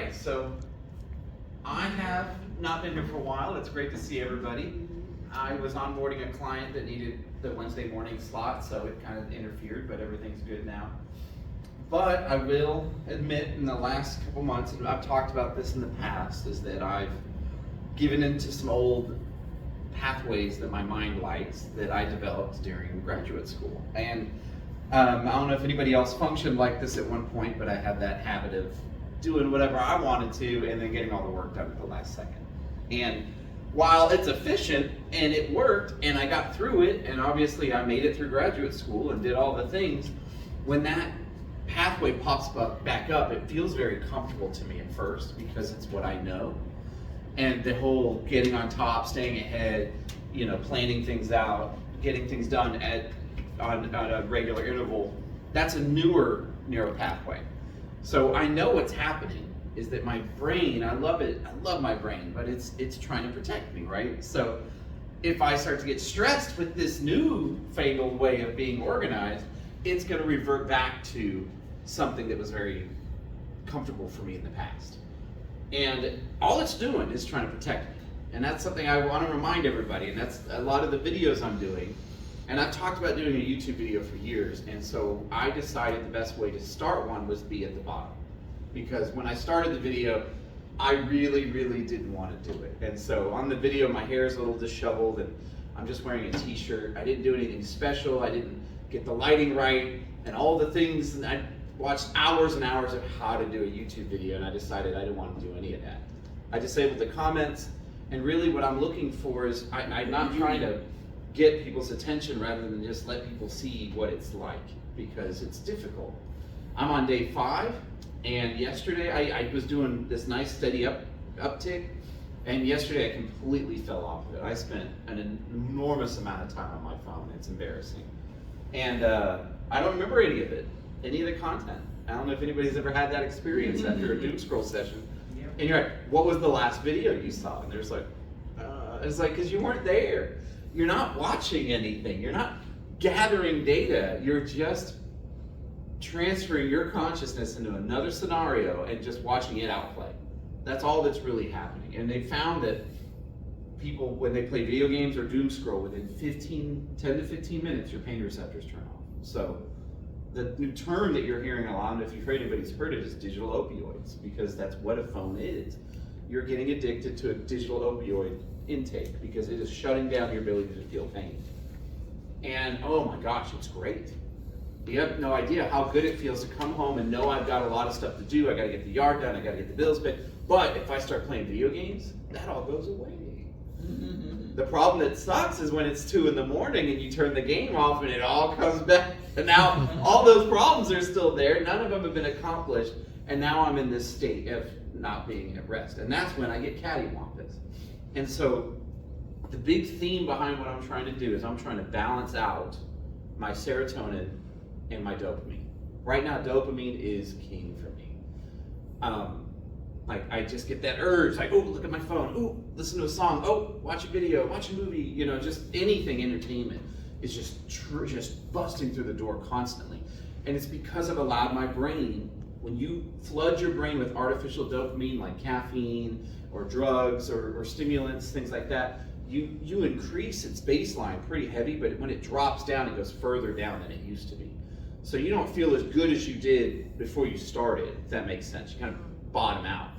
right, so I have not been here for a while. It's great to see everybody. I was onboarding a client that needed the Wednesday morning slot, so it kind of interfered, but everything's good now. But I will admit, in the last couple months, and I've talked about this in the past, is that I've given into some old pathways that my mind likes that I developed during graduate school. And I don't know if anybody else functioned like this at one point, but I had that habit of doing whatever I wanted to and then getting all the work done at the last second. And while it's efficient and it worked and I got through it, and obviously I made it through graduate school and did all the things, when that pathway pops back up, it feels very comfortable to me at first because it's what I know. And the whole getting on top, staying ahead, planning things out, getting things done on a regular interval, that's a newer pathway. So I know what's happening is that my brain, I love it, I love my brain, but it's trying to protect me, right? So if I start to get stressed with this new fangled way of being organized, it's going to revert back to something that was very comfortable for me in the past. And all it's doing is trying to protect me. And that's something I want to remind everybody, and that's a lot of the videos I'm doing. And I've talked about doing a YouTube video for years, and so I decided the best way to start one was be at the bottom. Because when I started the video, I really, really didn't want to do it. And so on the video, my hair is a little disheveled, and I'm just wearing a t-shirt. I didn't do anything special. I didn't get the lighting right, and all the things. And I watched hours and hours of how to do a YouTube video, and I decided I didn't want to do any of that. I disabled the comments, and really what I'm looking for is, I'm not trying to get people's attention rather than just let people see what it's like, because it's difficult. I'm on day 5, and yesterday I was doing this nice steady uptick, and yesterday I completely fell off of it. I spent an enormous amount of time on my phone. It's embarrassing. And I don't remember any of it, any of the content. I don't know if anybody's ever had that experience after a doom scroll session. Yep. And you're like, what was the last video you saw? And there's like, it's like, because you weren't there. You're not watching anything. You're not gathering data. You're just transferring your consciousness into another scenario and just watching it outplay. That's all that's really happening. And they found that people, when they play video games or doom scroll, within 10 to 15 minutes, your pain receptors turn off. So the new term that you're hearing a lot, and if anybody's heard it, is digital opioids, because that's what a phone is. You're getting addicted to a digital opioid intake because it is shutting down your ability to feel pain. And oh my gosh, it's great. You have no idea how good it feels to come home and know I've got a lot of stuff to do. I gotta get the yard done, I gotta get the bills paid. But if I start playing video games, that all goes away. The problem that sucks is when it's 2 in the morning and you turn the game off and it all comes back. And now all those problems are still there. None of them have been accomplished. And now I'm in this state of not being at rest. And that's when I get cattywampus. And so the big theme behind what I'm trying to do is I'm trying to balance out my serotonin and my dopamine. Right now, dopamine is king for me. Like I just get that urge, like, oh, look at my phone, oh, listen to a song, oh, watch a video, watch a movie, just anything entertainment is just busting through the door constantly. And it's because I've allowed my brain, when you flood your brain with artificial dopamine like caffeine or drugs or stimulants, things like that, you increase its baseline pretty heavy, but when it drops down, it goes further down than it used to be. So you don't feel as good as you did before you started, if that makes sense. You kind of bottom out.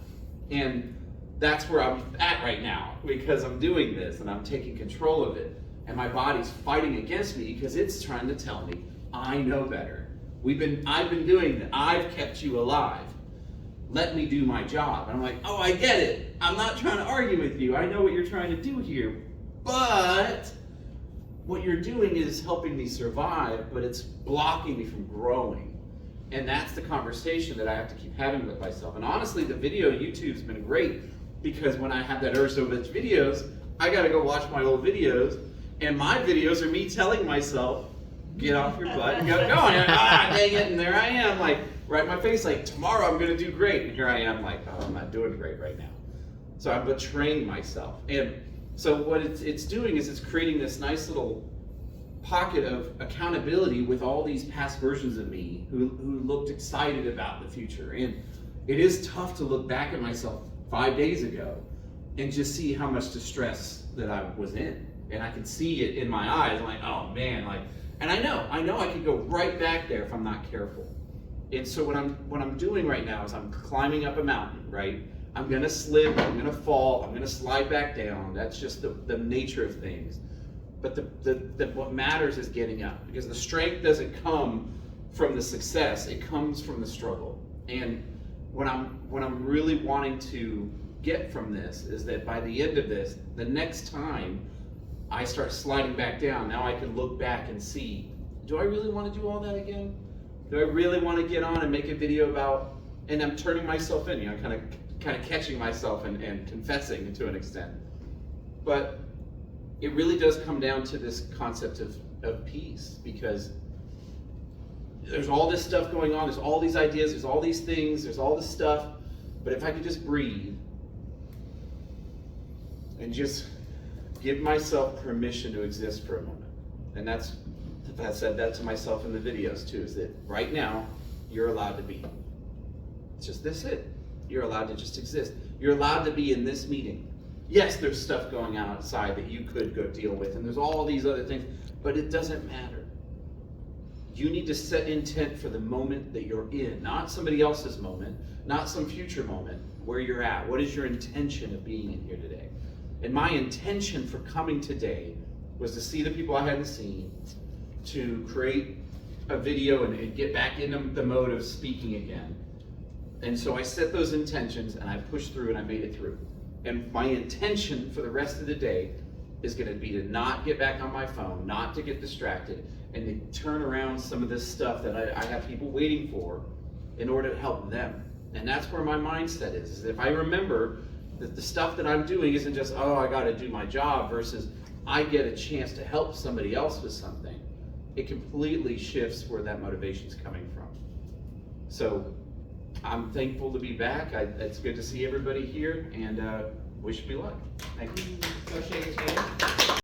And that's where I'm at right now, because I'm doing this and I'm taking control of it. And my body's fighting against me because it's trying to tell me, I know better. I've been doing that. I've kept you alive. Let me do my job. And I'm like, oh, I get it. I'm not trying to argue with you. I know what you're trying to do here. But what you're doing is helping me survive, but it's blocking me from growing. And that's the conversation that I have to keep having with myself. And honestly, the video YouTube's been great, because when I have that urge to watch videos, I gotta go watch my old videos, and my videos are me telling myself, get off your butt and get going. Dang it, and there I am, like, right in my face, like, tomorrow I'm gonna do great. And here I am, like, oh, I'm not doing great right now. So I'm betraying myself. And so what it's doing is it's creating this nice little pocket of accountability with all these past versions of me who looked excited about the future. And it is tough to look back at myself 5 days ago and just see how much distress that I was in. And I can see it in my eyes. I'm like, oh man, like, and I know I could go right back there if I'm not careful. And so what I'm doing right now is I'm climbing up a mountain, right? I'm gonna slip, I'm gonna fall, I'm gonna slide back down. That's just the nature of things. But what matters is getting up, because the strength doesn't come from the success, it comes from the struggle. And what I'm really wanting to get from this is that by the end of this, the next time I start sliding back down, now I can look back and see, do I really want to do all that again? Do I really want to get on and make a video about, and I'm turning myself in, kind of catching myself and confessing to an extent. But it really does come down to this concept of peace, because there's all this stuff going on, there's all these ideas, there's all these things, there's all this stuff, but if I could just breathe and just give myself permission to exist for a moment. And I said that to myself in the videos too, is that right now, you're allowed to be. It's just this it. You're allowed to just exist. You're allowed to be in this meeting. Yes, there's stuff going on outside that you could go deal with, and there's all these other things, but it doesn't matter. You need to set intent for the moment that you're in, not somebody else's moment, not some future moment, where you're at. What is your intention of being in here today? And my intention for coming today was to see the people I hadn't seen, to create a video and get back into the mode of speaking again. And so I set those intentions and I pushed through and I made it through. And my intention for the rest of the day is going to be to not get back on my phone, not to get distracted, and to turn around some of this stuff that I have people waiting for in order to help them. And that's where my mindset is if I remember that the stuff that I'm doing isn't just, oh, I got to do my job, versus I get a chance to help somebody else with something, it completely shifts where that motivation's coming from. So I'm thankful to be back. It's good to see everybody here, and wish me luck. Thank you. Go shake his hand.